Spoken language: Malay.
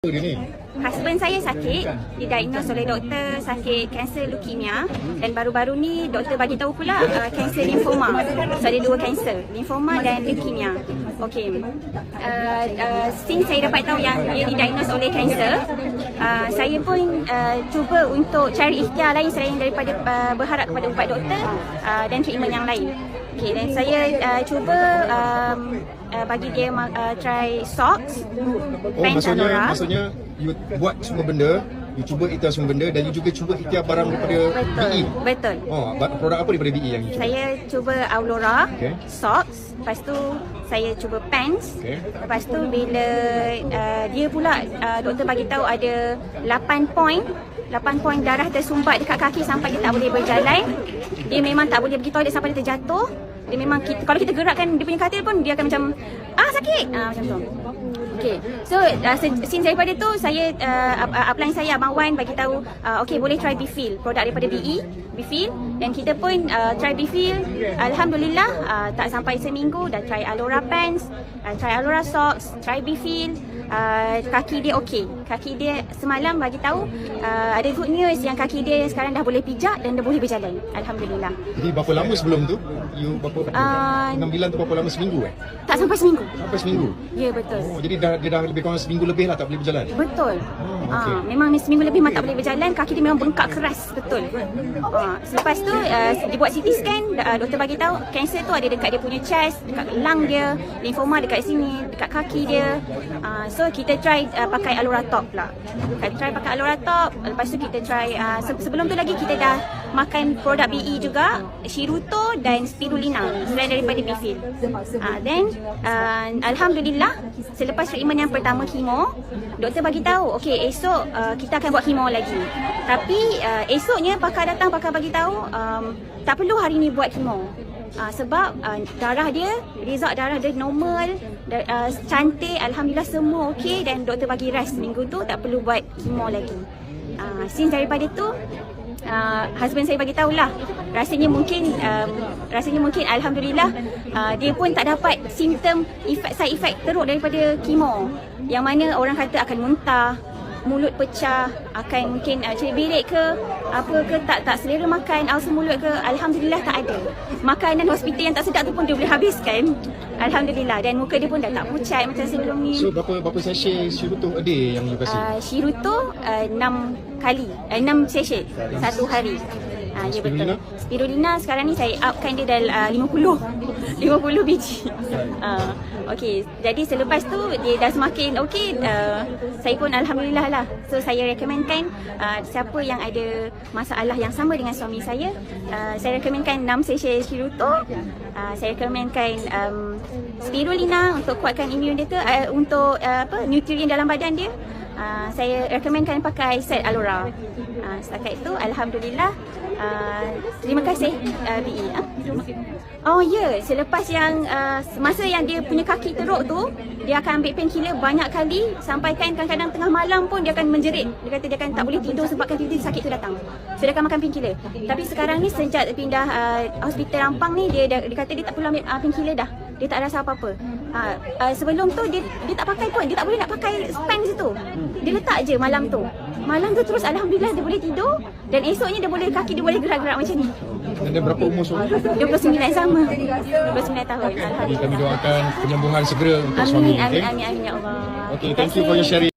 Dia ni. Husband saya sakit, didiagnose oleh doktor sakit kanser leukemia, dan baru-baru ni doktor bagi tahu pula kanser lymphoma. So ada dua kanser, lymphoma dan leukemia. Okey. Since saya dapat tahu yang dia didiagnose oleh kanser, saya pun cuba untuk cari ikhtiar lain selain daripada berharap kepada ubat doktor dan treatment yang lain. Okey, dan saya cuba bagi dia try socks, pants Alora. Maksudnya you buat semua benda, you cuba ikhtiar semua benda dan you juga cuba ikhtiar barang daripada BE. Betul. Oh, produk apa daripada BE yang you cuba? Saya cuba Alora, okay, socks, lepas tu saya cuba pants. Okay. Lepas tu bila dia pula doktor bagi tahu ada 8 poin darah tersumbat dekat kaki sampai dia tak boleh berjalan. Dia memang tak boleh pergi toilet sampai dia terjatuh. Dia memang kalau kita gerakkan dia punya katil pun dia akan macam sakit. Macam tu. Okay, so since daripada tu saya upline saya Abang Wan bagi tahu okay, boleh try Bifil, produk daripada BE, Bifil, dan kita pun try Bifil. Alhamdulillah tak sampai seminggu dah try Alora pants, try Alora socks, try Bifil. Kaki dia okey. Kaki dia semalam bagi tahu ada good news yang kaki dia sekarang dah boleh pijak dan dah boleh berjalan. Alhamdulillah. Jadi berapa lama sebelum tu? You berapa pengambilan tu berapa lama, seminggu Tak sampai seminggu. Sampai seminggu? Ya, betul. Oh, jadi dia dah lebih kurang seminggu lebih lah tak boleh berjalan? Betul. Okay. Memang seminggu lebih memang tak boleh berjalan. Kaki dia memang bengkak keras. Betul. Selepas tu dia buat CT scan, doktor bagi tahu kanser tu ada dekat dia punya chest, dekat lung dia, lymphoma dekat sini, dekat kaki dia. So kita try pakai Alora Top pula. Kita try pakai Alora Top. Lepas tu kita try sebelum tu lagi kita dah makan produk BE juga, Shiruto dan Spirulina selain daripada Bifil. Then alhamdulillah selepas treatment yang pertama kemo, doktor bagi tahu okey esok kita akan buat kemo lagi. Tapi esoknya pakar datang, pakar bagi tahu tak perlu hari ni buat kemo. Sebab darah dia, result darah dia normal, cantik, alhamdulillah semua okey, dan doktor bagi rest minggu tu, tak perlu buat kemo lagi. Since daripada tu husband saya bagi tahulah rasanya mungkin alhamdulillah dia pun tak dapat simptom side effect teruk daripada kemo, yang mana orang kata akan muntah, mulut pecah, akan mungkin cerit ke apa ke, tak selera makan, ulcer mulut ke. Alhamdulillah tak ada. Makanan hospital yang tak sedap tu pun dia boleh habiskan. Alhamdulillah, dan muka dia pun dah tak pucat macam sebelum ni. So berapa session Shiruto a day yang you kasi? Shiruto 6 kali, 6 session satu hari. Ya betul. Spirulina sekarang ni saya upkan dia dah 50 biji. Okey, jadi selepas tu dia dah semakin okey, saya pun alhamdulillah lah. So saya rekomenkan siapa yang ada masalah yang sama dengan suami saya rekomenkan 6 session Shiruto. Saya rekomenkan Spirulina untuk kuatkan imun dia ke, untuk nutrien dalam badan dia. Saya rekomenkan pakai set Alora. Setakat itu alhamdulillah. Terima kasih BE. Oh ya, selepas yang masa yang dia punya kaki teruk tu, dia akan ambil painkiller banyak kali, sampaikan kadang-kadang tengah malam pun dia akan menjerit. Dia kata dia akan tak boleh tidur sebabkan tiba-tiba sakit tu datang. So dia akan makan painkiller. Tapi sekarang ni sejak pindah hospital Ampang ni, dia kata dia tak perlu ambil painkiller dah. Dia tak rasa apa-apa. Sebelum tu dia tak pakai pun, dia tak boleh nak pakai spank situ. Dia letak je malam tu. Malam tu terus alhamdulillah dia boleh tidur, dan esoknya dia boleh, kaki dia boleh gerak-gerak macam ni. Dan dia berapa umur suami? 29 sama. 29 tahun. Jadi kami doakan penyembuhan segera untuk suami. Amin, amin, amin ya Allah. Okay, thank you for your sharing.